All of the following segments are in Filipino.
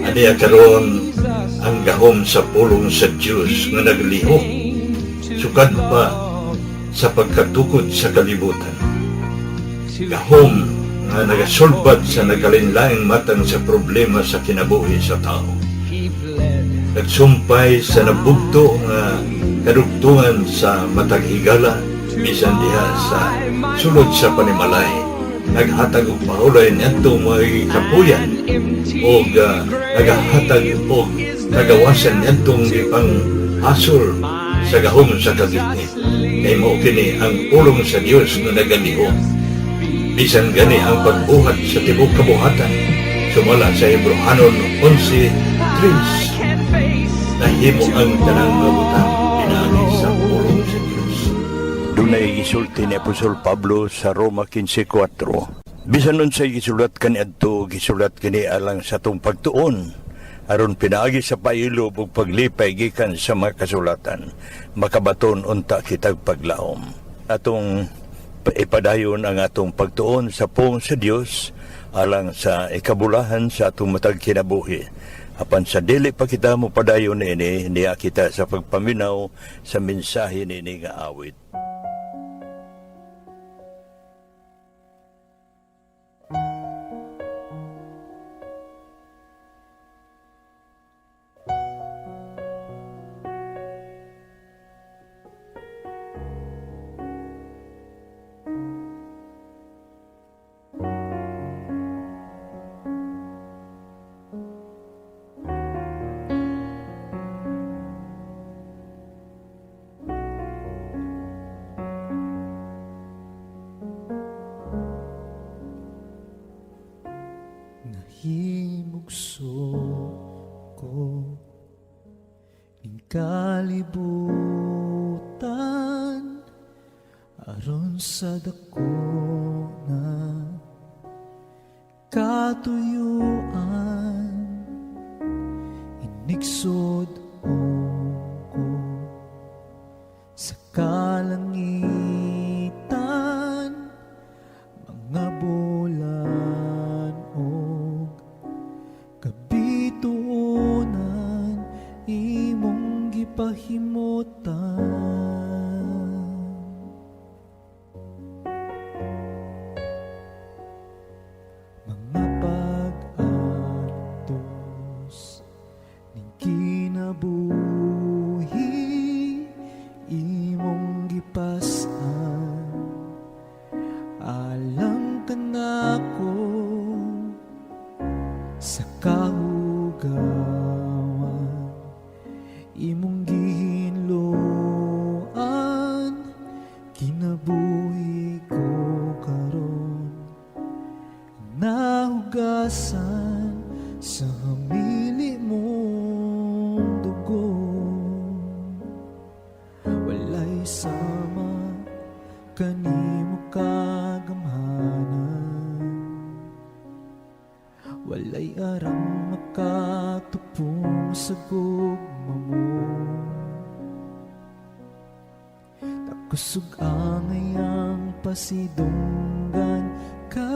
Aniya karon ang gahom sa pulong sa Diyos nga naglihok, sukad pa sa pagkatukod sa kalibutan. Gahom nga nagasulbad sa nagalinlaing matang sa problema sa kinabuhi sa tao. Nagsumpay sa nabugto nga kadugtungan sa matag higala, bisan diha sa sulod sa panimalay. Naghatag og mahulay niyadto mga kapuyan o nagahatag og nagawasan niyadtong ipang hasol sa gahom sa kagitnit. Kay mao kini ang pulong sa Dios nga nagalihok. Bisan gani ang pagbuhat sa tibok kabuhatan, sumala sa Hebrehanon 11:3, nahimo ang tanang mabutang pinaagi sa pulong sa Dios. Dunay gisulti ni Apostol Pablo sa Roma 15:4. Bisan nun sa gisulat kaniadto, gisulat kini alang sa tong pagtuon, aron pinaagi sa pailob ug paglipay gikan sa mga kasulatan, makabaton unta kitag paglaom. Atong ipadayon ang atong pagtuon sa pong sa Dios alang sa ikabulahan sa atong matag kinabuhi. Apan sa dili pa kita mo padayon ini, niya kita sa pagpaminaw sa mensahe nini nga awit. Himugso ko ning kalibutan aron sa dako na katuyuan, inigsod ko sa kalangitan, mga bulan kabituunan imong gipahimutan. Mga pag-atos ning kinabuhi imong gipas-an, alang kanako sa kahugawan imong gihinloan, kinabuhi ko karon nahugasan sa hamili mong dugo. Walay sama kanimo kagamhanan, walay arang makatupong sa gugma mo. Takusog angay ang pasidunggan ka,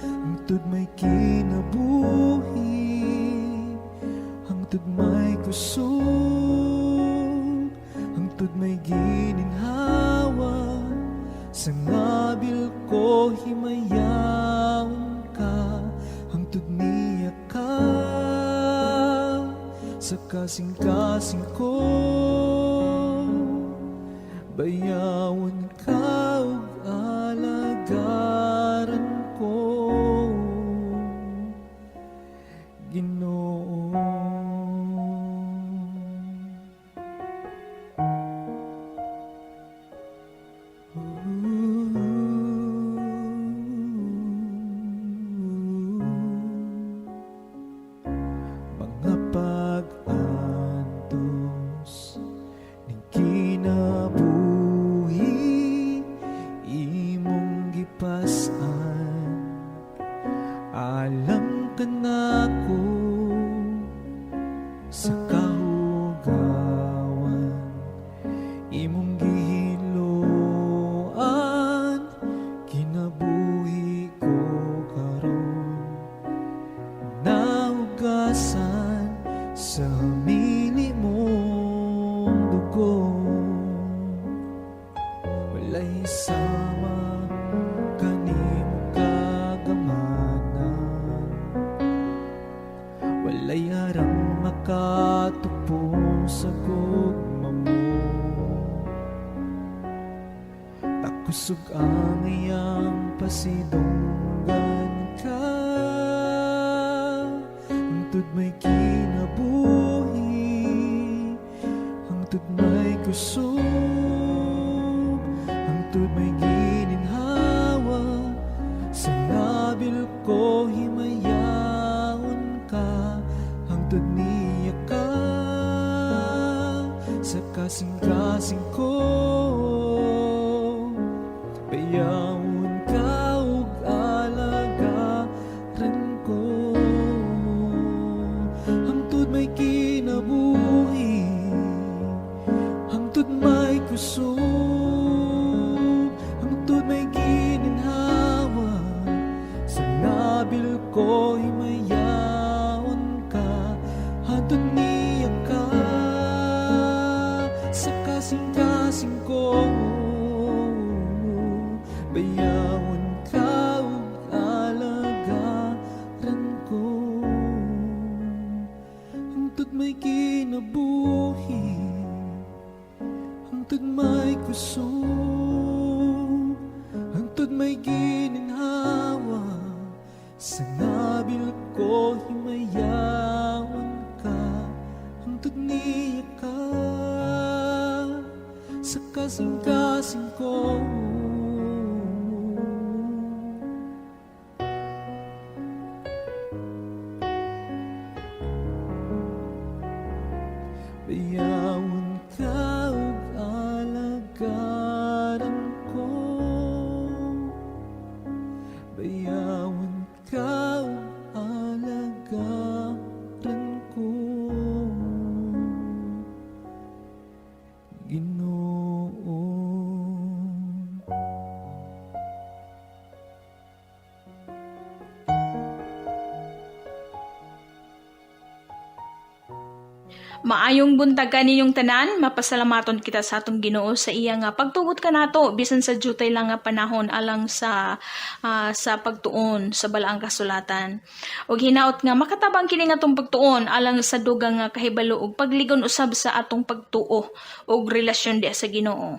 hangtod may kinabuhi, hangtod may kusog, hangtod may gininhawa, sa ngabil ko himayaon ka, hangtod niya ka sa kasing-kasing ko, bayawon ka ug alagaran ko, Ginoo. Mga pag-antos ning kinabuhi imong gipas-an, alang kanako sa kahugawan imong gihinloan, kinabuhi ko kusog, hangtod may gininhawa, sa nabil ko himayaon ka, hangtod niya ka, sa kasing-kasing ko. Bayawon ka ug alagaran ko, hangtod may kinabuhi, hangtod may kusog, hangtod may gininhawa, sa nabil ko himayaon ka, hangtod niya ka, sa kasing-kasing ko. Bayawon ka ug alagaran ko, hangtod may kinabuhi, hangtod may kusog, hangtod may gininhawa, sa nabil ko himayaon ka, hangtod niya ka, sa kasing-kasing ko. Bayawon ka ug alagaran ko, bayawon ka ug alagaran ko, Ginoo. Maayong buntag kaninyong tanan, mapasalamaton kita sa atong Ginoo sa iya nga pagtugot ka nato bisan sa jutay lang nga panahon alang sa pagtuon sa balaang kasulatan. Ug hinaot nga makatabang kini nga atong pagtuon alang sa dugang nga kahibalo ug pagligon usab sa atong pagtuo ug relasyon diha sa Ginoo.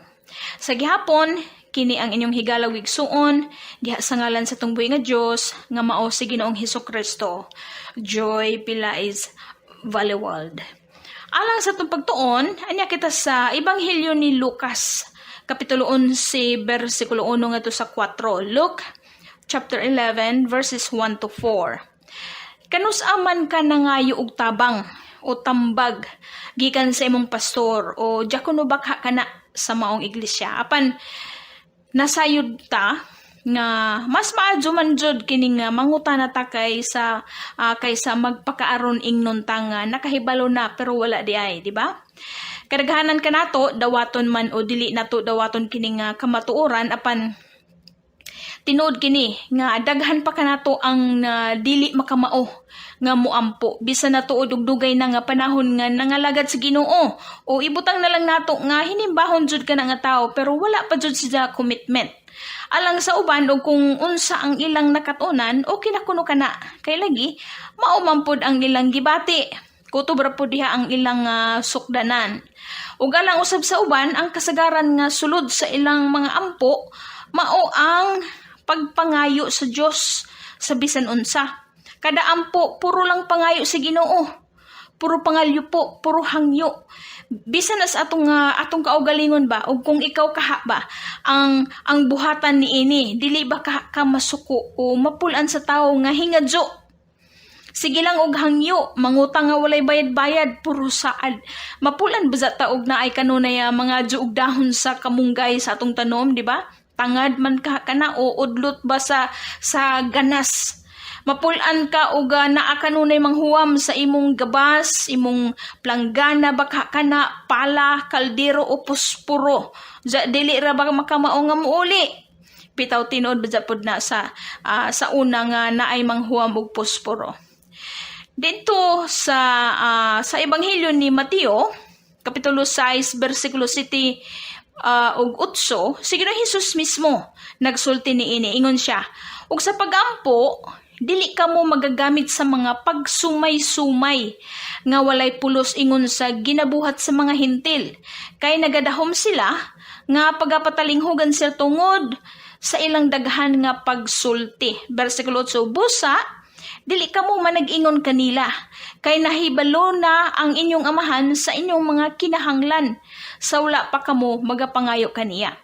Sa gihapon, kini ang inyong higala igsuon diha sa ngalan sa atong buhi nga Dios nga mao si Ginoong Hesukristo. Joy Pilais Valewald. Alang sa itong pagtuon, anya kita sa Ebanghelyo ni Lucas, Kapitulo 11, versikulo 1 nga to sa 4. Luke, chapter 11, verses 1 to 4. Kanusaman ka nangayo og tabang o tambag gikan sa imong pastor o diakono bakha kana sa maong iglesia. Apan, nasayod ta nga mas maadyo man jud kining mangutana ta kaysa magpakaaron ingnon ta nga nakahibalo na pero wala di ay, di ba? Kadaghanan kanato dawaton man o dili nato dawaton kining kamatuoran apan tinuod kini nga daghan pa kanato ang dili makamao nga muampo bisan natuod og dugay na nga panahon nga nangalagad sa Ginoo o ibutang na lang nato nga hinimbahon jud ka na nga tawo pero wala pa jud sila commitment. Alang sa uban o kung unsa ang ilang nakatunan o kinakuno kana kay lagi maumampod ang ilang gibati kutubra po diha ang ilang sukdanan ug alang usab sa uban ang kasagaran nga sulod sa ilang mga ampo mao ang pagpangayo sa Dios sa bisan unsa. Kada ampo puro lang pangayo sa Ginoo, puro pangalyo po, puro hangyo. Bisan as atong kaugalingon ba ug kung ikaw kaha ba ang buhatan niini dili ba ka masuko o mapulan sa tawo nga hingadyo. Sige lang og hangyo mangutang nga walay bayad-bayad puro saad. Mapulan ba ta og naay kanunay mga juog dahon sa kamunggay sa atong tanom, di ba? Tangad man ka kana o udlot ba sa ganas. Mapulan ka og naa kanunay manghuwam sa imong gabas, imong planggana baka kana pala, kaldero o puspuro. Dili ra ba makamao nga muuli? Bitaw tinuod ba pod na sa una nga naay manghuwam og puspuro. Dito sa Ebanghelyo ni Mateo, Kapitulo 6, versikulo 7 ug 8, si Ginoong Hesus mismo nagsulti niini, ingon siya, ug sa pagampo dili ka mo magagamit sa mga pagsumay-sumay nga walay pulos ingon sa ginabuhat sa mga hintil kay nagadahom sila nga pagapatalinghugan sila tungod sa ilang daghan nga pagsulti. Versikulo 8, busa Dili kamo manag-ingon kanila, kay nahibalo na ang inyong amahan sa inyong mga kinahanglan, sa wala pa kamo magapangayo kaniya.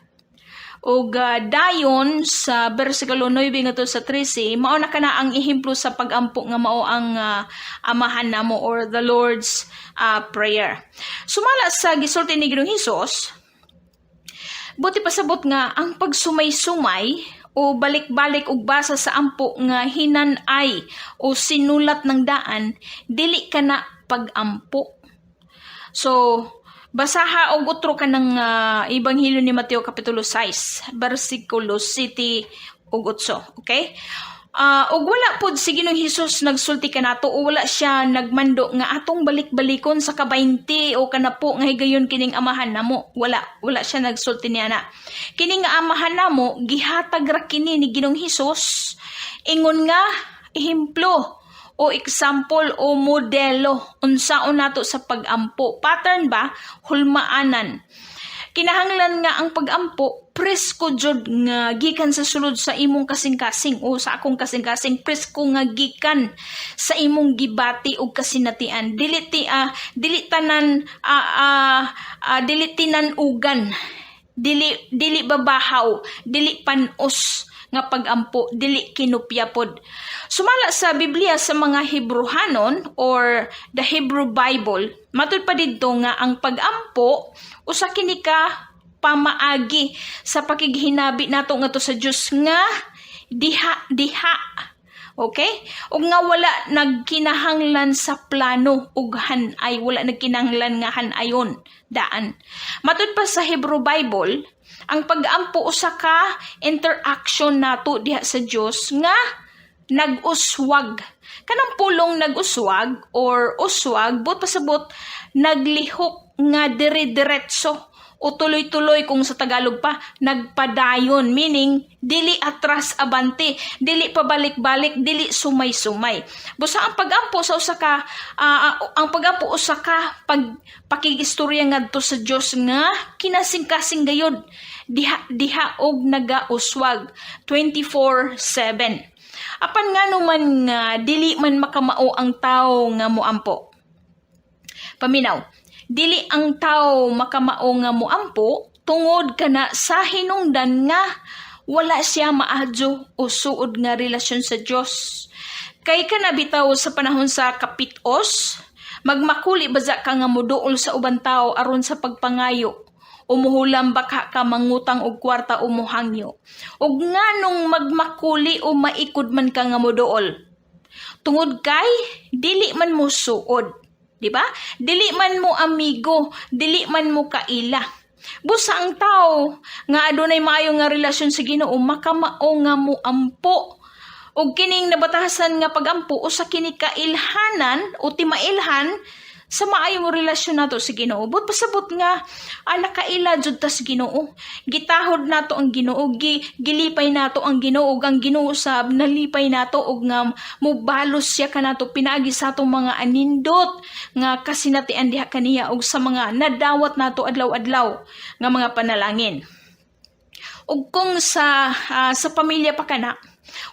O dayon sa versikulo 9 ngadto sa 13, mao na kana ang ehemplo sa pagampo nga mao ang amahan namo or the Lord's prayer. Sumala sa gisulti ni Ginoong Hesus, buti pasabot nga ang pagsumay-sumay o balik-balik og basa sa ampo nga hinanay o sinulat ng daan, dili ka na pagampo. So, basaha og utro ka ng Ebanghelyo ni Mateo Kapitulo 6, versikulo 7 ug 8. Okay? Ug wala pod si Ginoong Hesus nagsulti kanato o wala siya nagmando nga atong balik-balikon sa ka-20 o kanapo nga higayon kining amahan namo. Wala siya nagsulti niya na. Kining nga amahan namo gihatag ra kini ni Ginoong Hesus ingon nga ehemplo o example o modelo unsaon nato sa pagampo. Pattern ba? Hulmaanan. Kinahanglan nga ang pagampo presko jud nga gikan sa sulod sa imong kasing-kasing o sa akong kasing-kasing, presko nga gikan sa imong gibati og kasinatian. Dili tinanugan, dili babahaw, dili panos nga pagampo, dili kinupyapod. Sumala sa Biblia sa mga Hebrehanon or the Hebrew Bible, matud pa didto nga ang pagampo usa kini ka pamaagi sa pakighinabi nato ngadto sa Dios nga diha. Okay? Ug nga wala nagkinahanglan sa plano ug hanay, wala nagkinahanglan nga hanayon daan. Matud pa sa Hebrew Bible, ang pagampo usa ka interaction nato diha sa Dios nga nag-uswag. Kanang pulong nag-uswag or uswag, but pasabot naglihok nga dire-diretso o tuloy-tuloy kung sa Tagalog pa, nagpadayon, meaning dili atras abante, dili pabalik-balik, dili sumay-sumay. Busa ang pagampo sa usa ka pakigistorya ngadto sa Dios nga kinasing-kasing gayud diha og nagauswag 24/7. Apan nga naman nga dili man makamao ang tawo nga moampo. Paminaw, dili ang tawo makamao nga moampo tungod kana sa hinungdan nga wala siya maadyo o suod nga relasyon sa Dios. Kay kana bitaw sa panahon sa kapitos, magmakuli baza ka nga moduol sa ubang tawo aron sa pagpangayo. Umuhulam baka ka mangutang og kwarta o muhangyo. Ug nganong magmakuli o maikod man ka nga moduol. Tungod kay dili man mo suod, di ba? Dili man mo amigo, dili man mo kaila. Busa ang tao nga adunay maayo nga relasyon sa Ginoo makamao nga mo ampo. Ug kining nabatasan nga pagampo usa kini kailhanan o timailhan sa maayong relasyon nato sa Ginoo. But pasabot nga nakaila jud ta sa Ginoo. Gitahod nato ang Ginoo, gilipay nato ang Ginoo, ug ang Ginoo sab nalipay nato og nga mobalos siya kanato pinaagi sa atong mga anindot nga kasinatian diha kaniya og sa mga nadawat nato adlaw-adlaw nga mga panalangin. Ug kung sa pamilya pa kana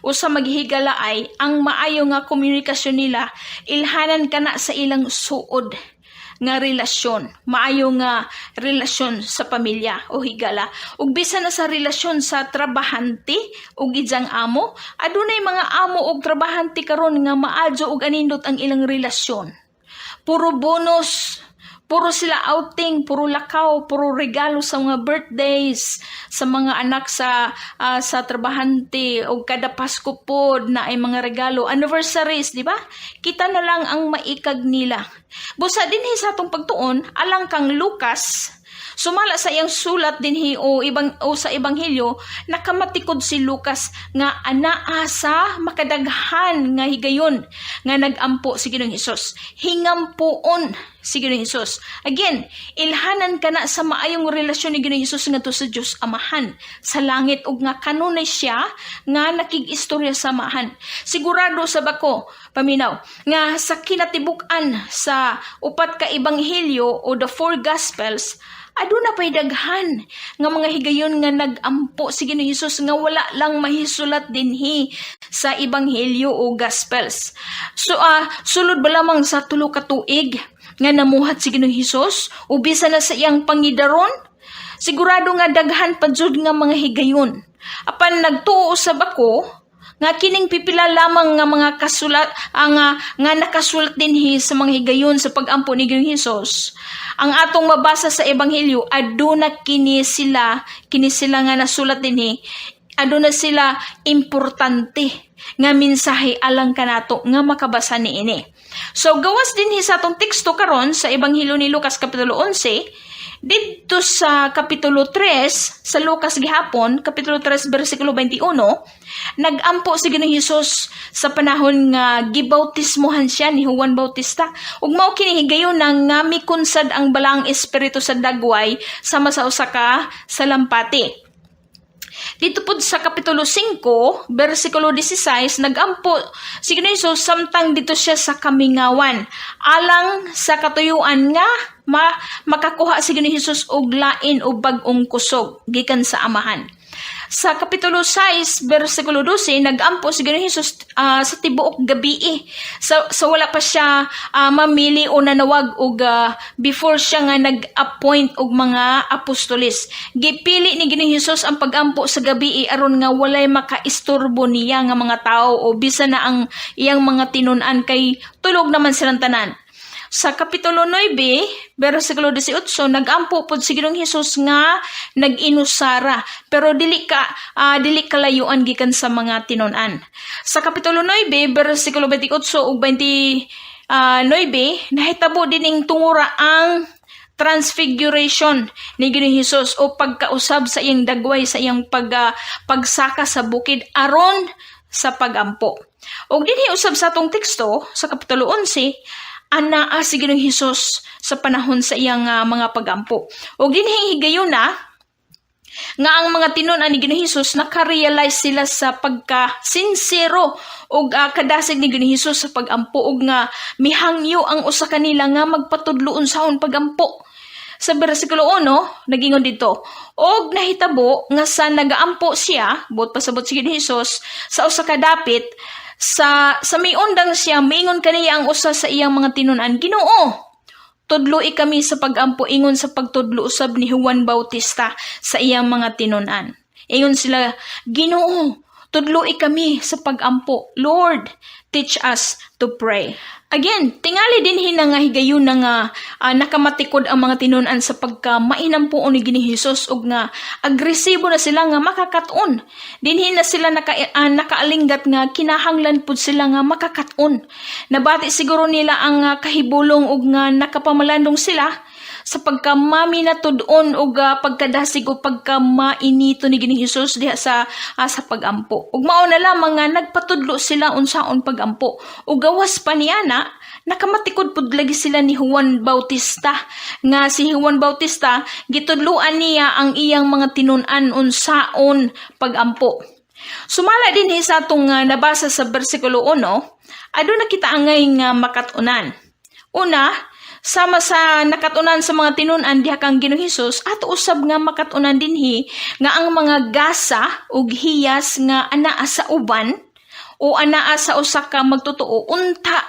o sa maghigala ay ang maayo nga komunikasyon nila ilhanan kana sa ilang suod nga relasyon, maayo nga relasyon sa pamilya o higala. Ug bisan na sa relasyon sa trabahante ug idyang amo, adunay mga amo ug trabahante karon nga maadyo ug anindot ang ilang relasyon. Puro bonus, puro sila outing, puro lakaw, puro regalo sa mga birthdays, sa mga anak sa trabahante, o kada Pasko pod na ay mga regalo, anniversaries, di ba? Kita na lang ang maikag nila. Busa dinhi sa atong pagtuon, alang kang Lucas, sumala sa iyang sulat dinhi o sa Ebanghelyo, nakamatikod si Lucas nga anaa sa makadaghan nga higayon nga nagampo si Ginoong Hesus. Hingampuon si Ginoong Hesus. Again, ilhanan ka na sa maayong relasyon ni Ginoong Hesus ngadto sa Dios Amahan sa langit ug nga kanunay siya nga nakig-istorya sa Amahan. Sigurado sa bako, paminaw, nga sa kinatibuk-an sa upat ka ebanghelyo o the four gospels, aduna pay daghan nga mga higayon nga nagampo si Ginoong Hesus nga wala lang mahisulat dinhi sa ebanghelyo o gospels. So sulod ba lamang sa 3 ka tuig nga namuhat si Ginoong Hesus o bisan na sa iyang pangidaron? Sigurado nga daghan pa jud nga mga higayon. Apan nagtuo usab ako nga kining pipila lamang nga mga kasulat nga nakasulat dinhi sa mga higayon sa pagampo ni Ginoong Hesus. Ang atong mabasa sa ebanghelyo aduna kini sila nga nasulat dinhi, aduna sila importante nga mensahe alang kanato nga makabasa niini. So gawas dinhi sa atong teksto karon sa ebanghelyo ni Lucas kapitulo 11. Dito sa Kapitulo 3, sa Lucas gihapon, Kapitulo 3, versikulo 21, nagampo si Ginoong Hesus sa panahon nga gibautismohan siya ni Juan Bautista. Ug mao kini higayon nga mikunsad ang balaang espiritu sa dagway sama sa usa ka salampati. Dito po sa Kapitulo 5, versikulo 16, nagampo si Ginoong Hesus samtang dito siya sa kamingawan. Alang sa katuyuan nga, makakuha si Ginoong Hesus og lain o bag-ong kusog gikan sa amahan. Sa Kapitulo 6, versikulo 12, nagampo si Ginoong Hesus sa tibuok gabi. So wala pa siya mamili o nanawag og before siya nga nag-appoint og mga apostolis. Gipili ni Ginoong Hesus ang pagampo sa gabi aron nga walay makaisturbo niya nga mga tao o bisan na ang iyang mga tinun-an kay tulog naman silang tanan. Sa Kapitulo 9, versikulo 18, nagampo pod si Ginoong Hesus nga nag-inusara pero dili kalayuan gikan sa mga tinun-an. Sa Kapitulo 9, versikulo 28 ug 29, nahitabo dining tungura ang transfiguration ni Ginoong Hesus o pagkausab sa iyang dagway sa iyang pagsaka sa bukid aron sa pagampo. Og dinhi usab sa atong teksto sa Kapitulo 11, anaa si Ginoong Hesus sa panahon sa iyang mga pagampo. O dinhi higayon na nga ang mga tinun-an ni Ginoong Hesus naka-realize sila sa pagka-sincero o kadasig ni Ginoong Hesus sa pagampo og nga mihangyo ang usa kanila nga magpatudlo unsahon pagampo. Sa bersikulo 1, nagingon dito, og nahitabo nga sa nagaampo siya, buot pasabot si Ginoong Hesus sa usa ka dapit, sa miundang siya, maingon kaniya ang usa sa iyang mga tinun-an, Ginoo, tudloi kami sa pagampo ingon sa pagtudlo usab ni Juan Bautista sa iyang mga tinun-an. Ingon sila, Ginoo, tudloi kami sa pagampo. Lord, teach us to pray. Again, tingali din nga higayon na nga nakamatikod ang mga tinun-an sa pagka-mainam po ni Ginoong Hesus ug nga agresibo na sila nga makakaton. Dinhin na sila nakaalinggat nga kinahanglan pud sila nga makakaton. Nabati siguro nila ang kahibulong ug nga nakapamalandong sila sa pagkamami na tudon o pagkadasig o pagkamainito ni Ginoong Hesus diha sa pagampo. Ug mao na lamang nga nagpatudlo sila unsaon pagampo. Ug gawas pa niya na nakamatikod pud lagi sila ni Juan Bautista nga si Juan Bautista gitudloan niya ang iyang mga tinun-an unsaon pagampo. Sumala din sa atong nabasa sa bersikulo 1, aduna kita angay nga makatunan. Una, sama sa nakatunan sa mga tinun-an diha kang Ginoong Hesus ato usab nga makatunan dinhi nga ang mga gasa ug hiyas nga anaa sa uban o anaa sa usa ka magtotoo unta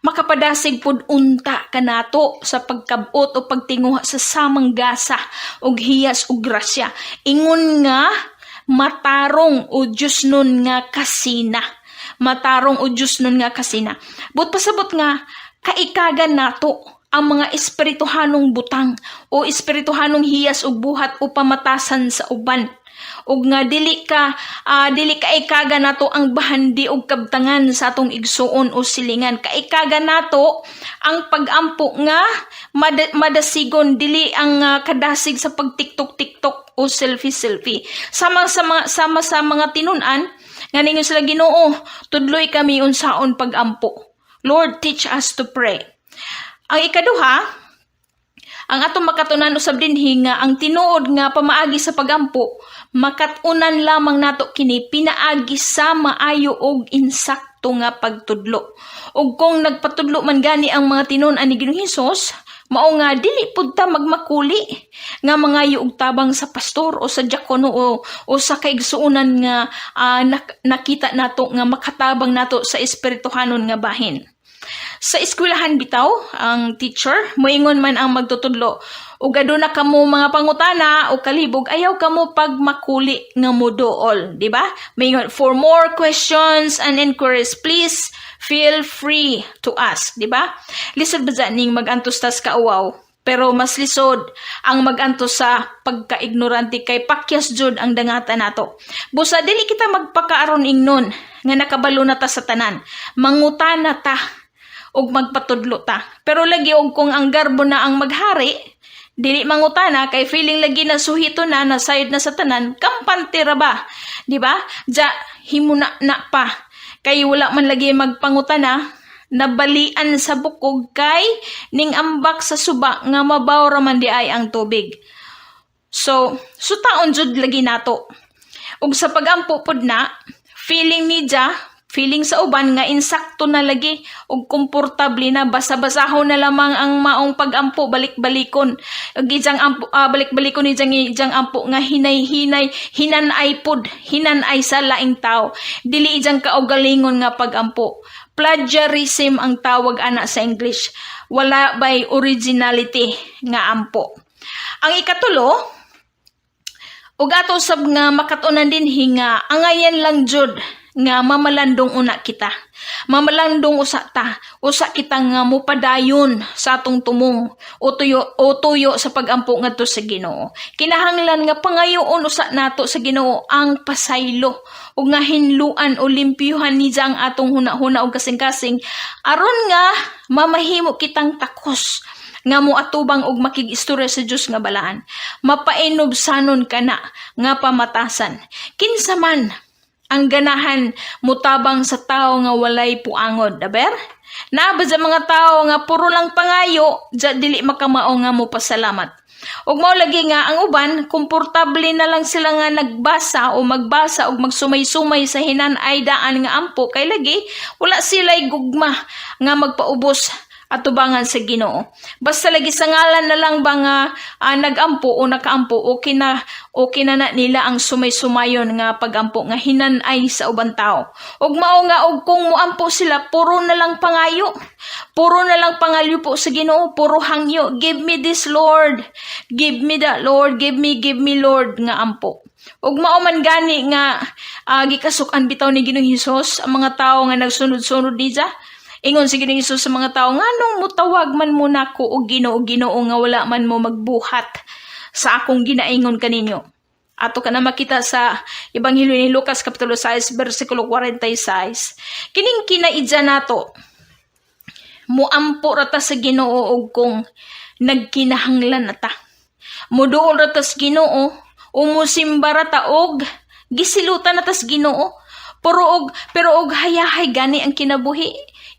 makapadasig pud unta kanato sa pagkabot o pagtinguha sa samang gasa ug hiyas ug grasya ingon nga matarong o Dios nun nga kasina. Matarong o Diyos nun nga kasina. But pasabot nga, kaikagan nato ang mga espirituhanong butang o espirituhanong hiyas o buhat o pamatasan sa uban. Ug nga dili kaikagan nato ang bahandi og kabtangan sa atong igsuon o silingan. Kaikagan nato ang pagampo nga madasigon dili ang kadasig sa pagtiktok-tiktok o selfie-selfie. Sama sa mga tinun-an nga ningon sila Ginoo, tudloy kami unsaon pagampo. Lord, teach us to pray. Ang ikaduha, ang atong makatunan usab dinhi nga ang tinuod nga pamaagi sa pagampo makatunan lamang nato kini pinaagi sa maayo og insakto nga pagtudlo. Ug kung nagpatudlo man gani ang mga tinun-an ni Ginoong Hesus, Mao nga dili pud ta magmakuli nga mga yuog tabang sa pastor o sa diakono o sa kaigsuonan nga nakita nato nga makatabang nato sa espirituhanon nga bahin. Sa eskwelahan bitaw, ang teacher moingon man ang magtutudlo, ug aduna kamo mga pangutana o kalibog, ayaw kamo pagmakuli nga moduol, di ba? Moingon, for more questions and inquiries, please feel free to ask, di ba? Lisod ba ning magantos tas kauaw? Pero mas lisod ang magantos sa pagka-ignorante kay pakyas jud ang dangata nato. Busa dili kita magpakaaron ingnon nga nakabalo na ta sa tanan. Mangutana ta ug magpatudlo ta. Pero lagi og kung ang garbo na ang maghari, dili mangutana kay feeling lagi na suhito na nasayod na sa tanan, kampante ra ba? Di ba? Ja himuna na pa. Kay wala man lagi magpangutana, nabalian sa bukog kay ning ambak sa suba nga mabaw ra man di ay ang tubig. So taon jud lagi nato. Ug sa pagampo pod na, feeling sa uban nga insakto na lagi ug komportable na basa-basahon na lamang ang maong pagampo balik-balikon. Ug ijang ampo balik-balikon ni ijang ampo nga hinay-hinay hinanay sa laing tao. Dili ijang kaugalingon nga pagampo. Plagiarism ang tawag ana sa English. Wala bay originality nga ampo. Ang ikatulo, ug ato sab nga makatunan din hinga angayan lang jud nga mamalandong una kita. Mamalandong usa kita nga mupadayon sa atong tumong o tuyo sa pagampo ngadto sa Ginoo. Kinahanglan nga pangayoon usa nato sa Ginoo ang pasaylo ug nga hinluan o limpyuhan ni ang atong hunahuna ug kasing-kasing aron nga mamahimo kitang takos nga moatubang og makigistorya sa Dios nga balaan. Mapainobsanon kana nga pamatasan. Kinsa man ang ganahan mutabang sa tao nga walay puangod, daber? Naaba sa mga tao nga puro lang pangayo, dili makamao nga mo pasalamat. Ug mao lagi nga ang uban, komportable na lang sila nga nagbasa o magbasa o magsumay-sumay sa hinanay daan nga ampo kay lagi wala sila'y gugma nga magpaubos atubangan sa Ginoo. Basta lagi sa ngalan na lang ba nga nagampo o nakaampo, okay na nila ang sumay-sumayon nga pagampo nga hinanay sa ubang tao. Ug mao nga og kung muampo sila, puro na lang pangayo. Puro na lang pangalyo po sa Ginoo, puro hangyo. Give me this, Lord. Give me that, Lord. Give me, Lord, nga ampo. Ug mao man gani nga gikasukan bitaw ni Ginoong Hesus ang mga tao nga nagsunod-sunod diya. Ingon si Ginoong Hesus sa mga tao, nganong mutawag man mo nako og Ginoo nga wala man mo magbuhat sa akong ginaingon kaninyo. Ato ka na makita sa Ebanghelyo ni Lucas kapitulo 6 bersikulo 46. Kining kinaidya nato, muampo ra ta sa Ginoo og kung nagkinahanglan na ta. Muduol ra ta sa Ginoo, umusimba ra ta og gisilutan na ta sa Ginoo. Pero og hayahay gani ang kinabuhi.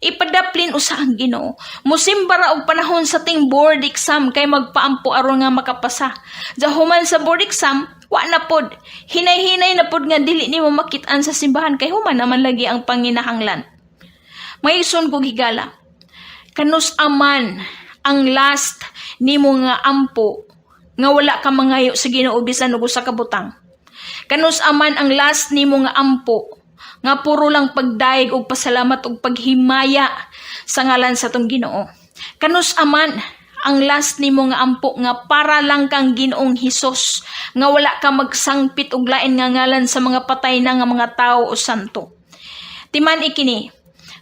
Ipadaplin usa ang Ginoo. Musimba ra og panahon sa ting board exam kay magpaampo aron nga makapasa. Jahuman sa board exam, wa na pod. Hinay-hinay na pod nga dili nimo makit-an sa simbahan kay human naman lagi ang panginahanglan. Mayson ko higala. Kanus aman ang last nimo nga ampo nga wala ka mangayo sa Ginoo bisan og usa ka butang. Kanus aman ang last nimo nga ampo nga puro lang pagdaig og pasalamat og paghimaya sa ngalan sa tong Ginoo. Kanus aman ang last nimo nga ampo nga para lang kang Ginoong Hesus nga wala ka magsangpit og lain nga ngalan sa mga patay na nga mga tao o santo. Timan ikini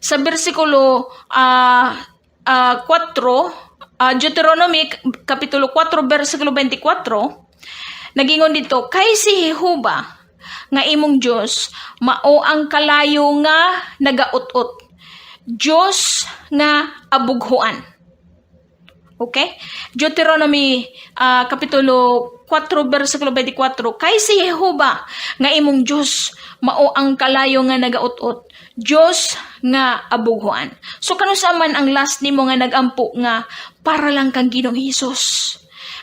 sa bersikulo 4 Deuteronomy kapitulo 4 bersikulo 24 nagingon dito, kay si Jehova nga imong Diyos, mao ang kalayo nga nagaut-ut. Diyos nga abughuan. Okay? Deuteronomy kapitulo 4 bersikulo 24. Kay si Jehova nga imong Diyos, mao ang kalayo nga nagaut-ut. Diyos nga abughuan. So kanusa man ang last nimo nga nagampo nga para lang kang Ginoong Hesus.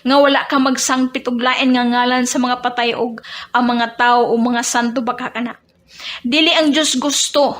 Nga wala ka magsangpit og lain nga ngalan sa mga patay og ang mga tao o mga santo baka kana. Dili ang Dios gusto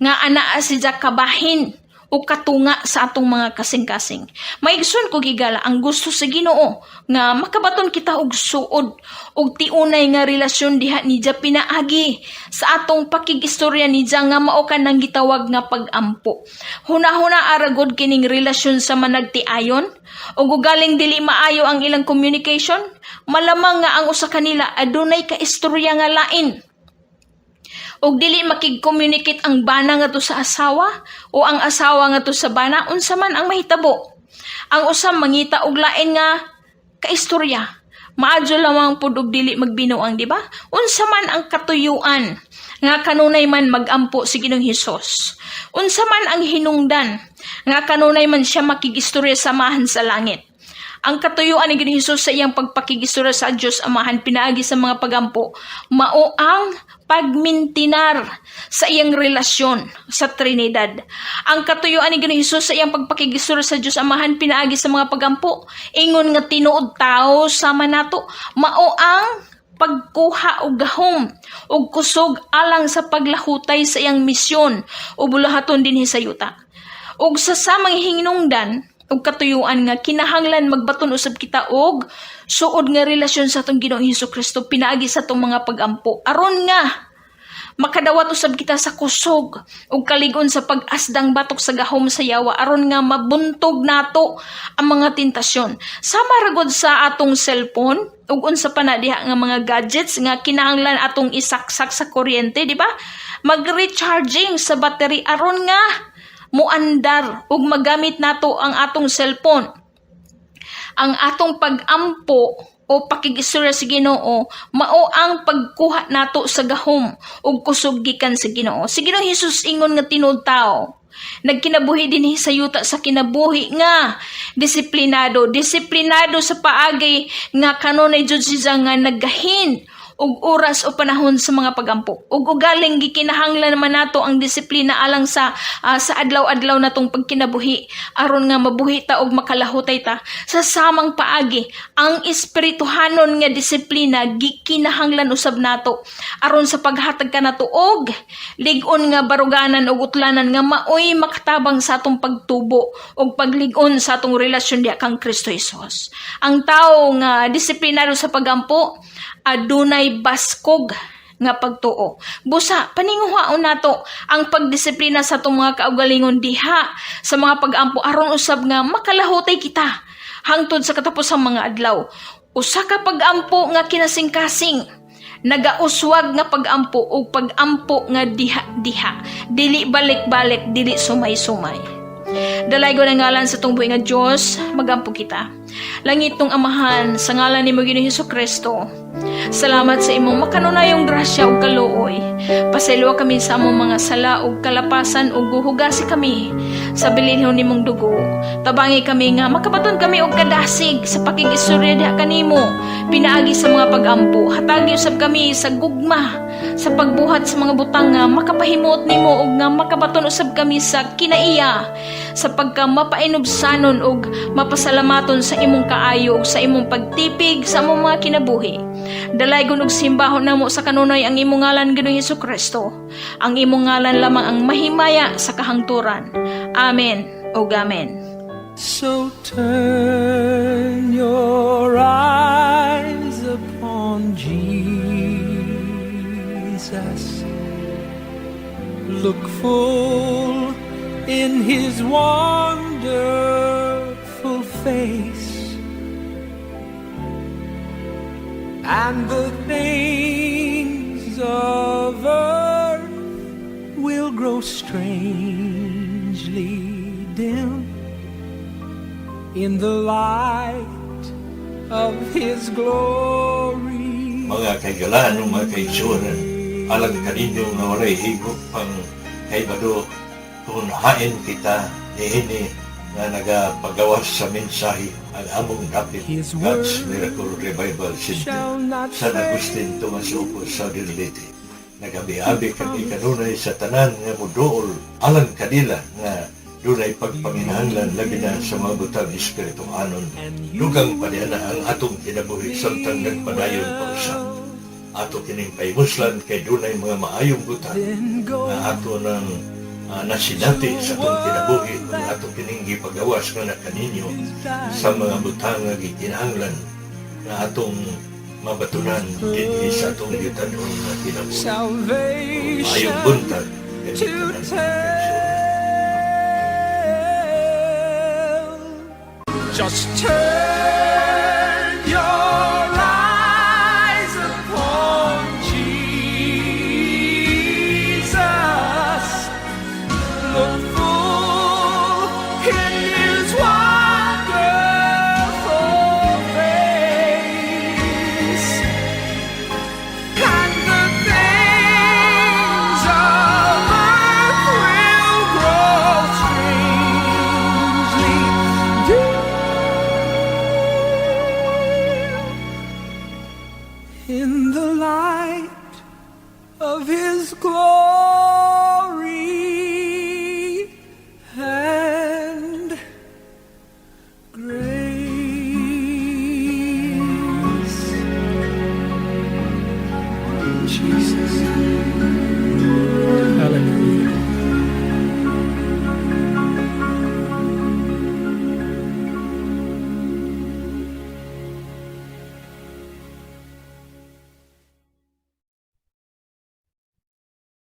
nga anaa siya kabahin o katunga sa atong mga kasing-kasing. Maigsoon ko gigala ang gusto sa Ginoo nga makabaton kita og suod og tiunay nga relasyon diha ni Diya pinaagi sa atong pakigistorya ni Diya nga mao kanang gitawag nga pag-ampo. Huna-huna aragod kining relasyon sa managtiayon ug galing dili maayo ang ilang communication, malamang nga ang usa kanila adunay ka istorya nga lain. Og dili makig-communicate ang bana nga to sa asawa o ang asawa nga to sa bana, unsa man ang mahitabo. Ang usa mangita og lain nga kaistorya. Maadyo lamang pud og dili magbinuang, di ba? Unsa man ang katuyuan nga kanunay man magampo si Ginoong Hesus. Unsa man ang hinungdan nga kanunay man siya makigistorya samahan sa langit. Ang katuyuan ni Ginoong Hesus sa iyang pagpakigistorya sa Dios Amahan pinaagi sa mga pagampo, mao ang pagmintinar sa iyang relasyon sa Trinidad. Ang katuyuan ni Ginoong Hesus sa iyang pagpakigistorya sa Dios Amahan pinaagi sa mga pagampo, ingon nga tinuod tao sama nato, mao ang pagkuha og gahom og kusog alang sa paglahutay sa iyang misyon o bulahaton dinhi sa yuta. Og sa samang hinungdan og katuyuan nga kinahanglan magbaton usab kita og suod nga relasyon sa atong Ginoong Hesukristo pinaagi sa atong mga pagampo aron nga makadawat usab kita sa kusog ug kaligon sa pag-asdang batok sa gahom sa yawa aron nga mabuntog nato ang mga tentasyon. Sama ragod sa atong cellphone ug unsa pa na diha nga mga gadgets nga kinahanglan atong isaksak sa kuryente, di ba? Mag-recharging sa battery aron nga muandar ug magamit nato ang atong cellphone. Ang atong pag-ampo o pakigistorya sa Ginoo mao ang pagkuha nato sa gahom ug kusog gikan sa Ginoo. Si Ginoong Hesus ingon nga tinuod tao nagkinabuhi dinhi sa yuta sa kinabuhi nga disiplinado sa paagi nga kanunay jud siya nga naggahin og oras o panahon sa mga pagampo. Ug ugaling gikinahanglan naman nato ang disiplina alang sa adlaw-adlaw natong pagkinabuhi aron nga mabuhi ta og makalahutay ta sa samang paagi. Ang espirituhanon nga disiplina gikinahanglan usab nato aron sa paghatag kanato og lig-on nga baruganan ug utlanan nga maoy makatabang sa atong pagtubo ug paglig-on sa atong relasyon diha kang Kristo Hesus. Ang tawo nga disiplinado sa pagampo adunay baskog nga pagtuo. Busa, paninguhaon nato ang pagdisiplina sa itong mga kaugalingon diha sa mga pag-ampo aron usab nga makalahutay kita hangtod sa katapusang mga adlaw. Usa ka pag-ampo nga kinasing-kasing, nagauswag nga pag-ampo o pag-ampo nga diha-diha, dili balik-balik, dili sumay-sumay. Dalay ko na ngalan sa itong buhay nga Diyos, magampo kita. Langit tong Amahan, sa ngalan ni Ginoong Hesukristo, salamat sa imong makanunayong grasya ug kaluoy. Pasayloa kami sa among mga sala ug kalapasan ug guhugasi kami sa bilinhon nimong dugo. Tabangi kami nga makabaton kami og kadasig sa pakigistorya diha kanimo pinaagi sa mga pag-ampo. Hatagi usab kami sa gugma sa pagbuhat sa mga butang nga makapahimot nimo ug nga makabaton usab kami sa kinaiya sa pagka mapainubsanon ug mapasalamaton sa imong kaayo ug sa imong pagtipig sa among mga kinabuhi. Dalaygon og simbahon namo sa kanunay ang imong ngalan Ginoong Hesukristo. Ang imong ngalan lamang ang mahimaya sa kahangturan. Amen o amen. So turn your eyes upon Jesus. Look full in His wonderful face, and the things of earth will grow strangely dim in the light of His glory. Mga kaigalan o mga kaigsuran, alang kaninyo nga walay higop pang kaibado kung hain kita niini nga nagapagawas sa mensahe ang among dapit God's Miracle Revival Center San Agustin Tomas Opo sa Dilite. Nagabi-abi kami kanunay sa tanan nga mudool alang kanila nga dunay pagpanginahanglan labi na sa mga butang espiritu anon. Dugang paniana ang atong kinabuhi samtang nagpadayon pa usap. Ato kining paimuslan kay dunay mga maayong butang nga ato ng nasinati sa itong kinabuhi ng atong pininggi pagawas nga na kaninyo sa mga butang nga gikinahanglan na atong mabatunan dinhi sa atong gitanon nga kinabuhi. Mayong salvation buntag. to tell. Just turn